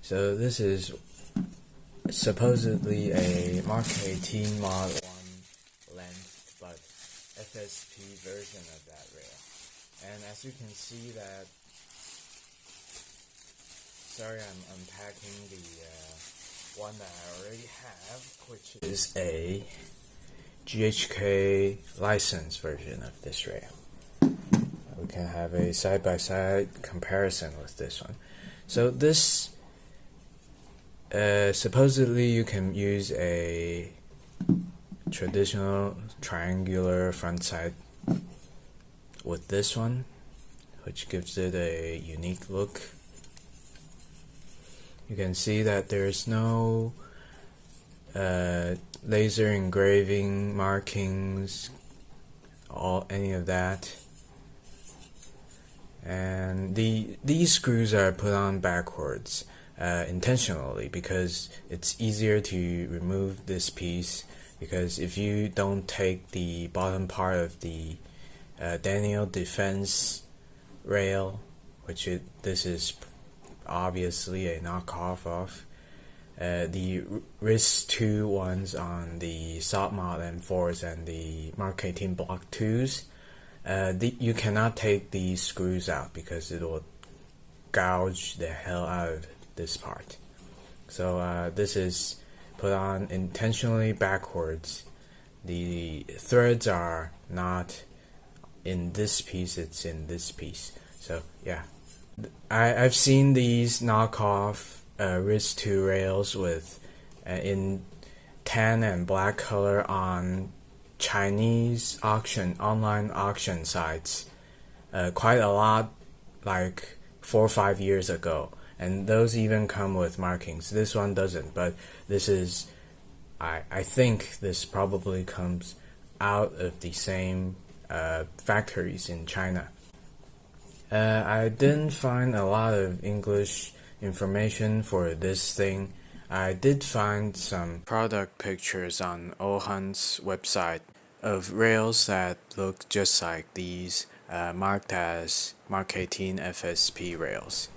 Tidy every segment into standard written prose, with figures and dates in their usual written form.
So this is supposedly a Mk18 Mod 1 length, but FSP version of that rail. And as you can see that, sorry, I'm unpacking the one that I already have, which is a GHK license version of this rail. We can have a side-by-side comparison with this one. So this supposedly you can use a traditional triangular front sight with this one, which gives it a unique look. You can see that there's no laser engraving markings, any of that. And these screws are put on backwards intentionally because it's easier to remove this piece, because if you don't take the bottom part of the Daniel defense rail, which this is obviously a knockoff of the RIS 2 ones on the Soft Mod M4s and the Mk18 Block 2s, you cannot take these screws out because it will gouge the hell out of this part. So this is put on intentionally backwards. The threads are not in this piece, it's in this piece. So yeah, I've seen these knockoff RIS 2 rails with in tan and black color on Chinese online auction sites quite a lot, like 4 or 5 years ago, and those even come with markings. This one doesn't, but this is, I think this probably comes out of the same factories in China. I didn't find a lot of English information for this thing. I did find some product pictures on ohhunt's website of rails that look just like these, marked as Mk18 FSP rails.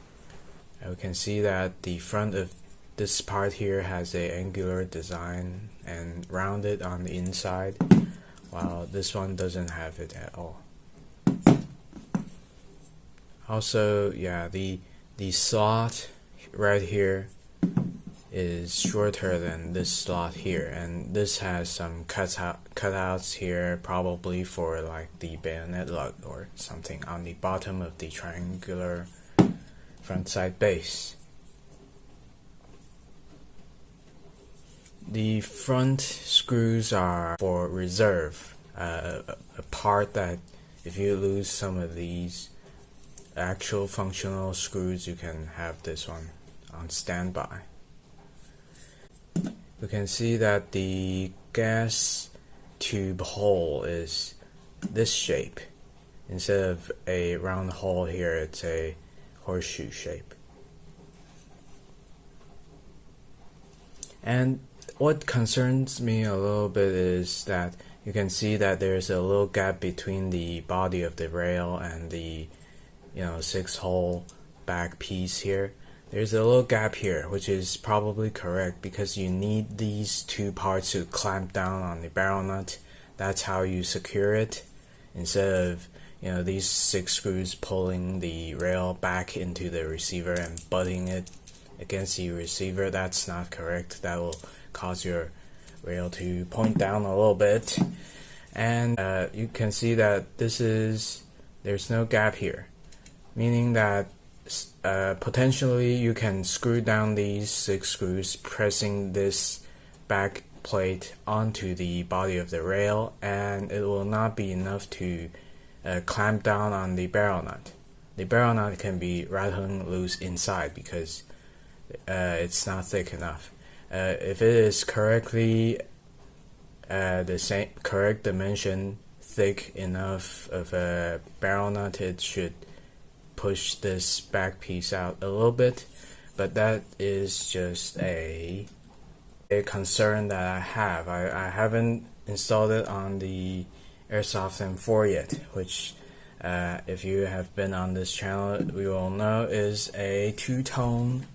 We can see that the front of this part here has a angular design and rounded on the inside, while this one doesn't have it at all. Also, yeah, the slot right here is shorter than this slot here, and this has some cutouts here, probably for like the bayonet lug or something on the bottom of the triangular front sight base. The front screws are for reserve, a part that if you lose some of these actual functional screws, you can have this one on standby. We can see that the gas tube hole is this shape. Instead of a round hole here, it's a horseshoe shape. And what concerns me a little bit is that you can see that there's a little gap between the body of the rail and the 6-hole back piece here. There's a little gap here, which is probably correct because you need these two parts to clamp down on the barrel nut. That's how you secure it, instead of these 6 screws pulling the rail back into the receiver and butting it against the receiver. That's not correct. That will cause your rail to point down a little bit. And you can see that there's no gap here, meaning that potentially you can screw down these 6 screws, pressing this back plate onto the body of the rail, and it will not be enough to clamp down on the barrel nut. The barrel nut can be rattling loose inside because it's not thick enough. If it is correctly the same correct dimension, thick enough of a barrel nut, it should push this back piece out a little bit, but that is just a concern that I have. I haven't installed it on the Airsoft M4 yet, which if you have been on this channel, we will know is a two-tone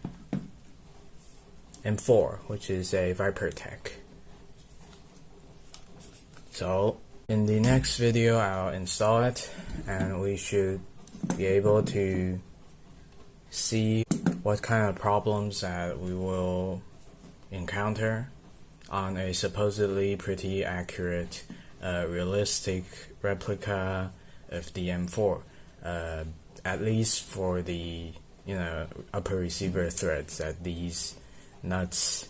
M4, which is a ViperTech. So in the next video I'll install it, and we should be able to see what kind of problems that we will encounter on a supposedly pretty accurate, realistic replica of the M4, at least for the upper receiver threads that these nuts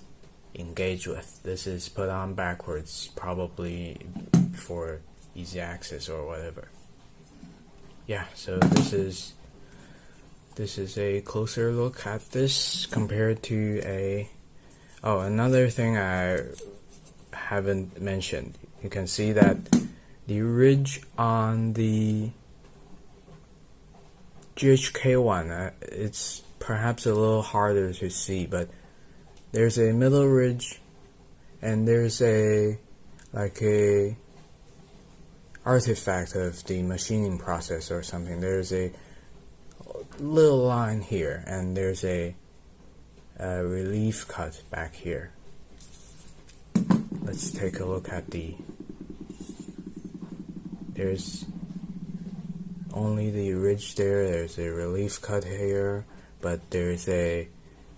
engage with. This is put on backwards, probably for easy access or whatever. Yeah, so this is a closer look at this compared to a another thing I haven't mentioned. You can see that the ridge on the GHK one, it's perhaps a little harder to see, but there's a middle ridge and there's a artifact of the machining process or something. There's a little line here and there's a relief cut back here. Let's take a look at there's only the ridge there, there's a relief cut here, but there's a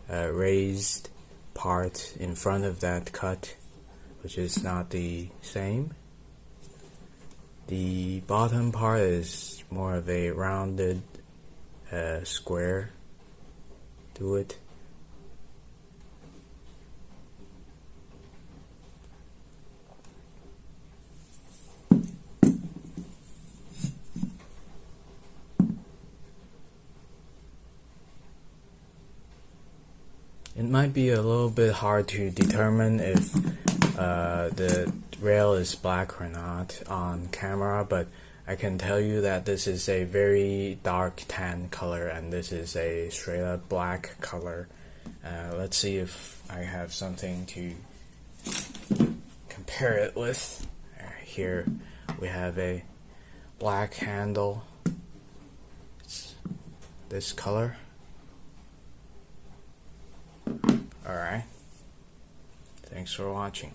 raised part in front of that cut, which is not the same. The bottom part is more of a rounded square to it. It might be a little bit hard to determine if the rail is black or not on camera, but I can tell you that this is a very dark tan color and this is a straight up black color. Let's see if I have something to compare it with. Here we have a black handle. It's this color. Alright, thanks for watching.